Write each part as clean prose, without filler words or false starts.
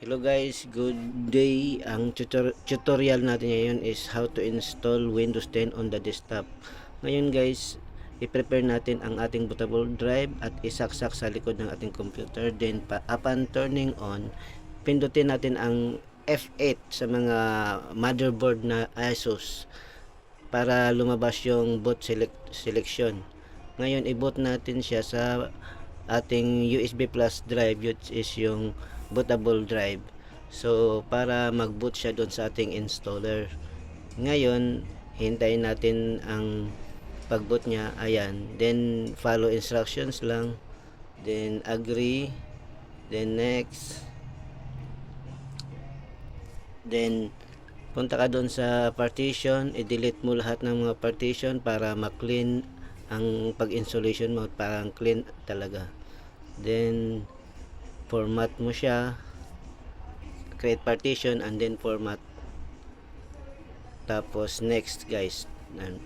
Hello guys, good day. Ang tutorial natin ngayon is how to install Windows 10 on the desktop. Ngayon guys, i-prepare natin ang ating bootable drive at isaksak sa likod ng ating computer. Then upon turning on, pindutin natin ang F8 sa mga motherboard na Asus para lumabas yung boot selection. Ngayon, i-boot natin siya sa ating USB plus drive, which is yung bootable drive. So, para mag-boot siya doon sa ating installer. Ngayon, hintayin natin ang pag-boot niya. Ayan. Then, follow instructions lang. Then, agree. Then, next. Then, punta ka doon sa partition. I-delete mo lahat ng mga partition para ma-clean ang pag-installation mo. Parang clean talaga. Then, format mo siya, create partition and then format. Tapos next guys,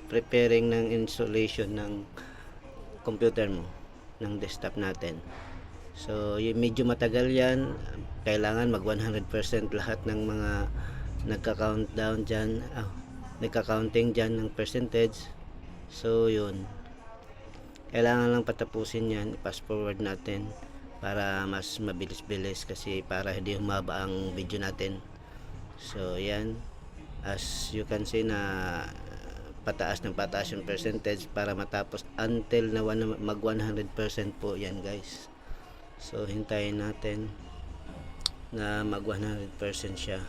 preparing ng installation ng computer mo, ng desktop natin. So medyo matagal yan, kailangan mag 100% lahat ng mga nagka-countdown dyan, nagka-counting dyan ng percentage. So yun, kailangan lang patapusin yan, fast forward natin para mas mabilis-bilis, kasi para hindi humaba ang video natin. So yan, as you can see na pataas ng pataas yung percentage para matapos until na mag 100% po yan guys. So hintayin natin na mag 100% siya.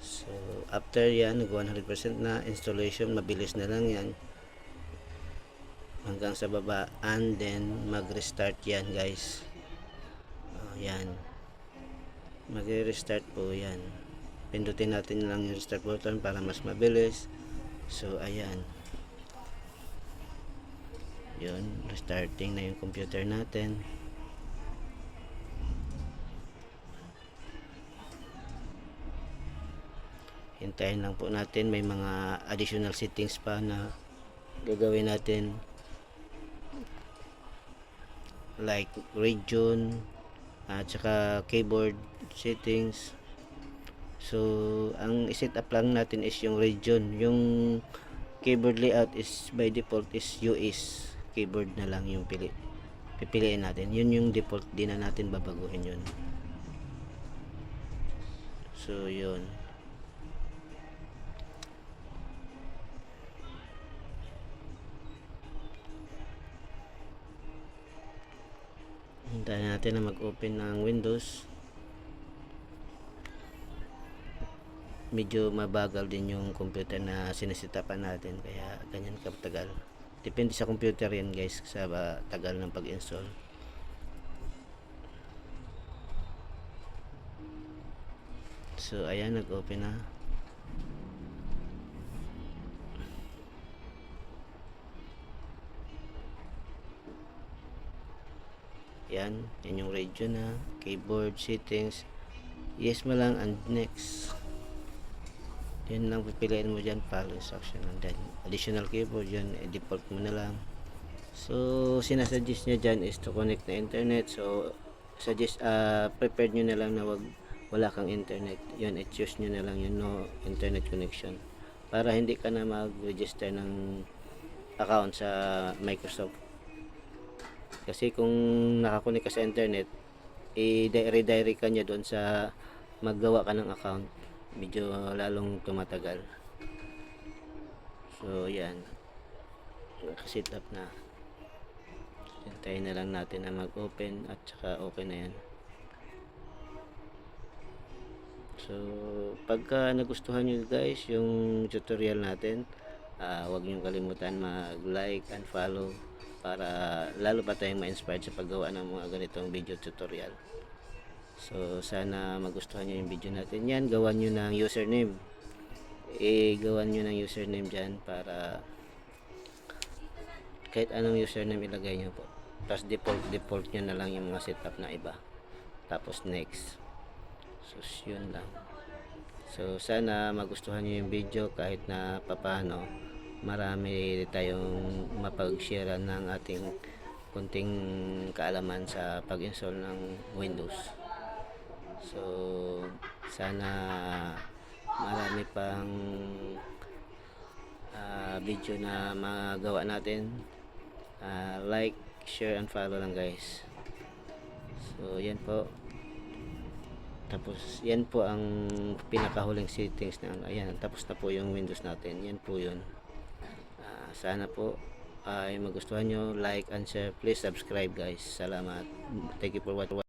So after yan, nag 100% na installation, mabilis na lang yan hanggang sa baba, and then mag restart yan guys. Yan, mag-restart po yan. Pindutin natin lang yung restart button para mas mabilis. So ayan, yun, restarting na yung computer natin. Hintayin lang po natin, may mga additional settings pa na gagawin natin, like region at saka keyboard settings. So ang i-set up lang natin is yung region. Yung keyboard layout is by default is US keyboard na lang yung pipiliin natin. Yun yung default, di na natin babaguhin yun. So yun, hintayin natin na mag-open ng Windows. Medyo mabagal din yung computer na sinesetapan natin, kaya ganyan katagal. Depende sa computer yan guys, sa tagal ng pag-install. So ayan, nag-open na. Yan yung region na, keyboard settings, yes mo lang, and next. Yan lang pipiliin mo dyan, follow instruction, and then additional keyboard yan, default mo na lang. So sinasuggest niya dyan is to connect na internet. So suggest, prepared nyo na lang na wala kang internet. Yun, i-choose nyo na lang yung no internet connection para hindi ka na mag-register ng account sa Microsoft. Kasi kung nakakunik ka sa internet, i-redirect ka niya doon sa maggawa ka ng account, medyo lalong tumatagal. So yan, nakaset up na. Hintayin na lang natin na mag-open at saka okay na yan. So pagka nagustuhan nyo guys yung tutorial natin, huwag nyo kalimutan mag-like and follow para lalo pa tayong ma-inspired sa paggawa ng mga ganitong video tutorial. So sana magustuhan nyo yung video natin. Yan, gawan nyo ng username, gawan nyo ng username dyan para kahit anong username ilagay nyo po. Tapos default nyo na lang yung mga setup na iba. Tapos next. So yun lang. So sana magustuhan nyo yung video, kahit na papano marami tayong mapag-share ng ating kunting kaalaman sa pag-install ng Windows. So sana marami pang video na magawa natin. Like, share and follow lang guys. So yan po. Tapos yan po ang pinakahuling settings na ayan, tapos na po yung Windows natin. Yan po yun. Sana po ay magustuhan nyo. Like and share. Please subscribe guys. Salamat. Thank you for watching.